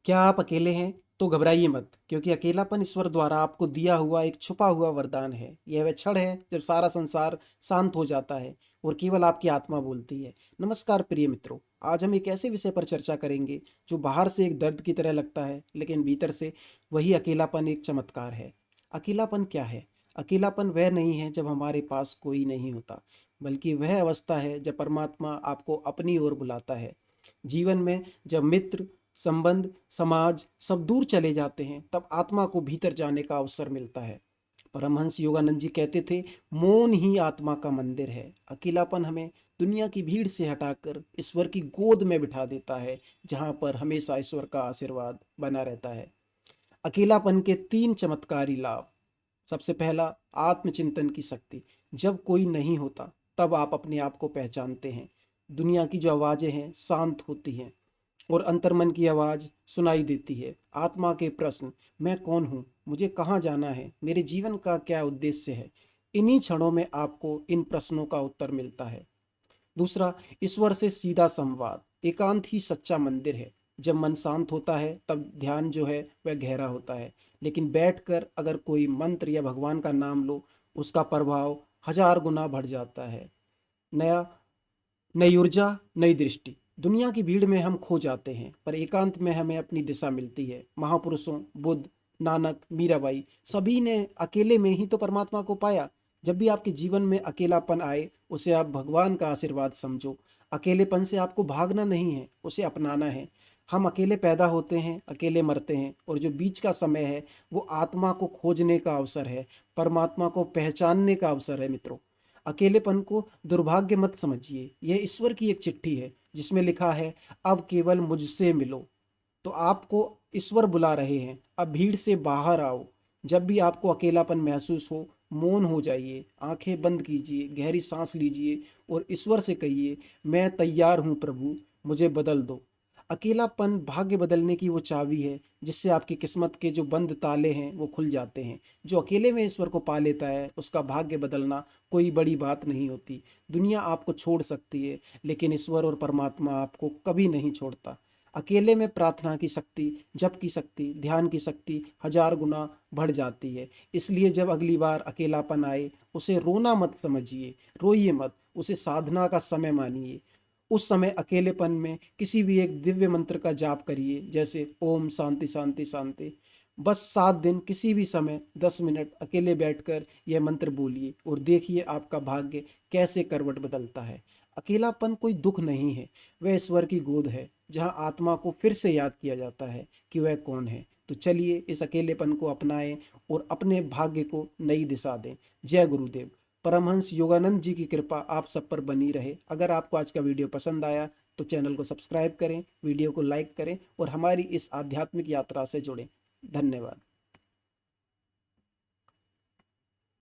क्या आप अकेले हैं? तो घबराइए मत, क्योंकि अकेलापन ईश्वर द्वारा आपको दिया हुआ एक छुपा हुआ वरदान है। यह वह क्षण है जब सारा संसार शांत हो जाता है और केवल आपकी आत्मा बोलती है। नमस्कार प्रिय मित्रों, आज हम एक ऐसे विषय पर चर्चा करेंगे जो बाहर से एक दर्द की तरह लगता है, लेकिन भीतर से वही अकेलापन एक चमत्कार है। अकेलापन क्या है? अकेलापन वह नहीं है जब हमारे पास कोई नहीं होता, बल्कि वह अवस्था है जब परमात्मा आपको अपनी ओर बुलाता है। जीवन में जब मित्र, संबंध, समाज सब दूर चले जाते हैं, तब आत्मा को भीतर जाने का अवसर मिलता है। परमहंस योगानंद जी कहते थे, मौन ही आत्मा का मंदिर है। अकेलापन हमें दुनिया की भीड़ से हटाकर ईश्वर की गोद में बिठा देता है, जहाँ पर हमेशा ईश्वर का आशीर्वाद बना रहता है। अकेलापन के तीन चमत्कारी लाभ। सबसे पहला, आत्मचिंतन की शक्ति। जब कोई नहीं होता, तब आप अपने आप को पहचानते हैं। दुनिया की जो आवाज़ें हैं शांत होती हैं और अंतर्मन की आवाज़ सुनाई देती है। आत्मा के प्रश्न, मैं कौन हूँ, मुझे कहाँ जाना है, मेरे जीवन का क्या उद्देश्य है, इन्हीं क्षणों में आपको इन प्रश्नों का उत्तर मिलता है। दूसरा, ईश्वर से सीधा संवाद। एकांत ही सच्चा मंदिर है। जब मन शांत होता है तब ध्यान जो है वह गहरा होता है, लेकिन बैठकर अगर कोई मंत्र या भगवान का नाम लो, उसका प्रभाव हजार गुना बढ़ जाता है। नया नई ऊर्जा, नई दृष्टि। दुनिया की भीड़ में हम खो जाते हैं, पर एकांत में हमें अपनी दिशा मिलती है। महापुरुषों, बुद्ध, नानक, मीराबाई, सभी ने अकेले में ही तो परमात्मा को पाया। जब भी आपके जीवन में अकेलापन आए, उसे आप भगवान का आशीर्वाद समझो। अकेलेपन से आपको भागना नहीं है, उसे अपनाना है। हम अकेले पैदा होते हैं, अकेले मरते हैं, और जो बीच का समय है वो आत्मा को खोजने का अवसर है, परमात्मा को पहचानने का अवसर है। मित्रों, अकेलेपन को दुर्भाग्य मत समझिए। यह ईश्वर की एक चिट्ठी है जिसमें लिखा है, अब केवल मुझसे मिलो। तो आपको ईश्वर बुला रहे हैं, अब भीड़ से बाहर आओ। जब भी आपको अकेलापन महसूस हो, मौन हो जाइए, आंखें बंद कीजिए, गहरी सांस लीजिए और ईश्वर से कहिए, मैं तैयार हूँ प्रभु, मुझे बदल दो। अकेलापन भाग्य बदलने की वो चाबी है जिससे आपकी किस्मत के जो बंद ताले हैं वो खुल जाते हैं। जो अकेले में ईश्वर को पा लेता है, उसका भाग्य बदलना कोई बड़ी बात नहीं होती। दुनिया आपको छोड़ सकती है, लेकिन ईश्वर और परमात्मा आपको कभी नहीं छोड़ता। अकेले में प्रार्थना की शक्ति, जप की शक्ति, ध्यान की शक्ति हजार गुना बढ़ जाती है। इसलिए जब अगली बार अकेलापन आए, उसे रोना मत समझिए, रोइए मत, उसे साधना का समय मानिए। उस समय अकेलेपन में किसी भी एक दिव्य मंत्र का जाप करिए, जैसे ओम शांति शांति शांति। बस 7 दिन किसी भी समय 10 मिनट अकेले बैठकर यह मंत्र बोलिए और देखिए आपका भाग्य कैसे करवट बदलता है। अकेलापन कोई दुख नहीं है, वह ईश्वर की गोद है, जहाँ आत्मा को फिर से याद किया जाता है कि वह कौन है। तो चलिए इस अकेलेपन को अपनाएं और अपने भाग्य को नई दिशा दें। जय गुरुदेव। परमहंस योगानंद जी की कृपा आप सब पर बनी रहे। अगर आपको आज का वीडियो पसंद आया तो चैनल को सब्सक्राइब करें, वीडियो को लाइक करें और हमारी इस आध्यात्मिक यात्रा से जुड़ें। धन्यवाद।